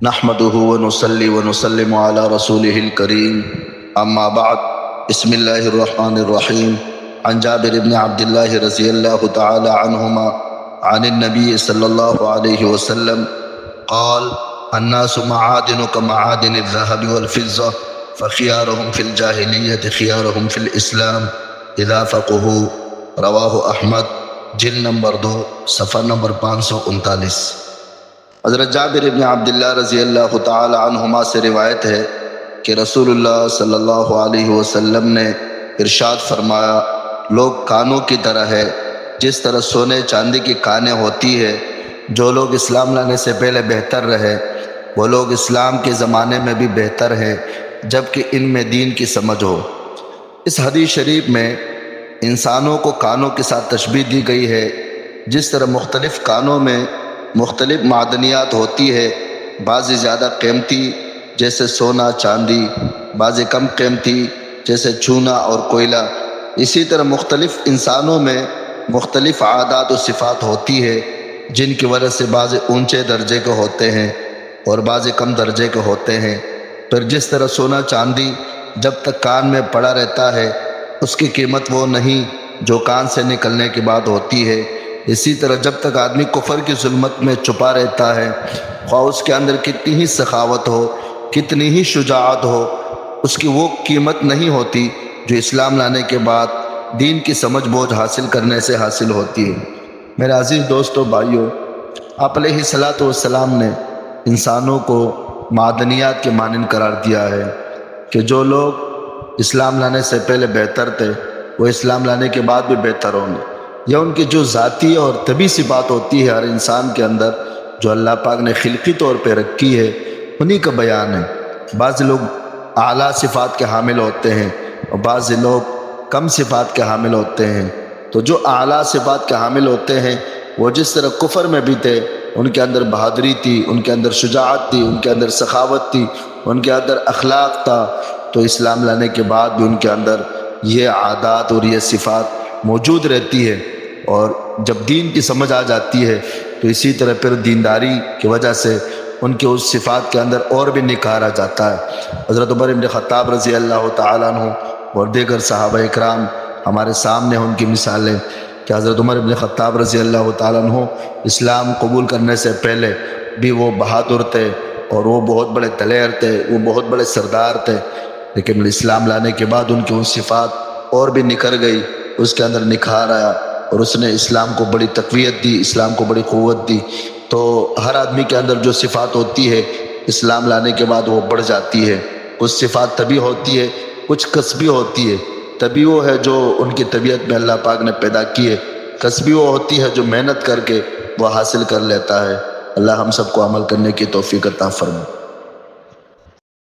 نحمده ونصلي ونسلم على رسوله الكريم اما بعد بسم الله الرحمن الرحيم عن جابر بن عبد الله رضي الله تعالى عنهما عن النبي صلى الله عليه وسلم قال الناس معادن كمعادن الذهب والفضة فخيارهم في الجاهلية خيارهم في الإسلام اذا فقهوا رواہ احمد جلد نمبر 2 صفحہ نمبر 539۔ حضرت جابر بن عبداللہ رضی اللہ تعالی عنہما سے روایت ہے کہ رسول اللہ صلی اللہ علیہ وسلم نے ارشاد فرمایا، لوگ کانوں کی طرح ہے جس طرح سونے چاندی کی کانیں ہوتی ہے۔ جو لوگ اسلام لانے سے پہلے بہتر رہے وہ لوگ اسلام کے زمانے میں بھی بہتر ہیں جبکہ ان میں دین کی سمجھ ہو۔ اس حدیث شریف میں انسانوں کو کانوں کے ساتھ تشبیہ دی گئی ہے۔ جس طرح مختلف کانوں میں مختلف معدنیات ہوتی ہے، بعضی زیادہ قیمتی جیسے سونا چاندی، بعضی کم قیمتی جیسے چونا اور کوئلہ، اسی طرح مختلف انسانوں میں مختلف عادات و صفات ہوتی ہے جن کی وجہ سے بعض اونچے درجے کے ہوتے ہیں اور بعض کم درجے کے ہوتے ہیں۔ پھر جس طرح سونا چاندی جب تک کان میں پڑا رہتا ہے اس کی قیمت وہ نہیں جو کان سے نکلنے کے بعد ہوتی ہے، اسی طرح جب تک آدمی کفر کی ظلمت میں چھپا رہتا ہے، خواہ اس کے اندر کتنی ہی سخاوت ہو، کتنی ہی شجاعت ہو، اس کی وہ قیمت نہیں ہوتی جو اسلام لانے کے بعد دین کی سمجھ بوجھ حاصل کرنے سے حاصل ہوتی ہے۔ میرے عزیز دوستو بھائیو، آپ علیہ الصلاۃ والسلام نے انسانوں کو معدنیات کے مانند قرار دیا ہے کہ جو لوگ اسلام لانے سے پہلے بہتر تھے وہ اسلام لانے کے بعد بھی بہتر ہوں گے۔ یہ ان کی جو ذاتی اور طبعی صفات ہوتی ہے ہر انسان کے اندر جو اللہ پاک نے خلقی طور پہ رکھی ہے، انہی کا بیان ہے۔ بعض لوگ اعلیٰ صفات کے حامل ہوتے ہیں اور بعض لوگ کم صفات کے حامل ہوتے ہیں۔ تو جو اعلیٰ صفات کے حامل ہوتے ہیں وہ جس طرح کفر میں بھی تھے، ان کے اندر بہادری تھی، ان کے اندر شجاعت تھی، ان کے اندر سخاوت تھی، ان کے اندر اخلاق تھا، تو اسلام لانے کے بعد بھی ان کے اندر یہ عادات اور یہ صفات موجود رہتی ہے، اور جب دین کی سمجھ آ جاتی ہے تو اسی طرح پھر دینداری کی وجہ سے ان کے اس صفات کے اندر اور بھی نکھار آ جاتا ہے۔ حضرت عمر بن خطاب رضی اللہ تعالیٰ عنہ اور دیگر صحابہ اکرام ہمارے سامنے ان کی مثالیں کہ حضرت عمر بن خطاب رضی اللہ تعالیٰ عنہ اسلام قبول کرنے سے پہلے بھی وہ بہادر تھے اور وہ بہت بڑے دلیر تھے، وہ بہت بڑے سردار تھے، لیکن اسلام لانے کے بعد ان کی ان صفات اور بھی نکھر گئی، اس کے اندر نکھار آیا اور اس نے اسلام کو بڑی تقویت دی، اسلام کو بڑی قوت دی۔ تو ہر آدمی کے اندر جو صفات ہوتی ہے اسلام لانے کے بعد وہ بڑھ جاتی ہے۔ کچھ صفات طبعی ہوتی ہے، کچھ کسبی ہوتی ہے۔ طبعی وہ ہے جو ان کی طبیعت میں اللہ پاک نے پیدا کی ہے، کسبی وہ ہوتی ہے جو محنت کر کے وہ حاصل کر لیتا ہے۔ اللہ ہم سب کو عمل کرنے کی توفیق عطا فرمائے۔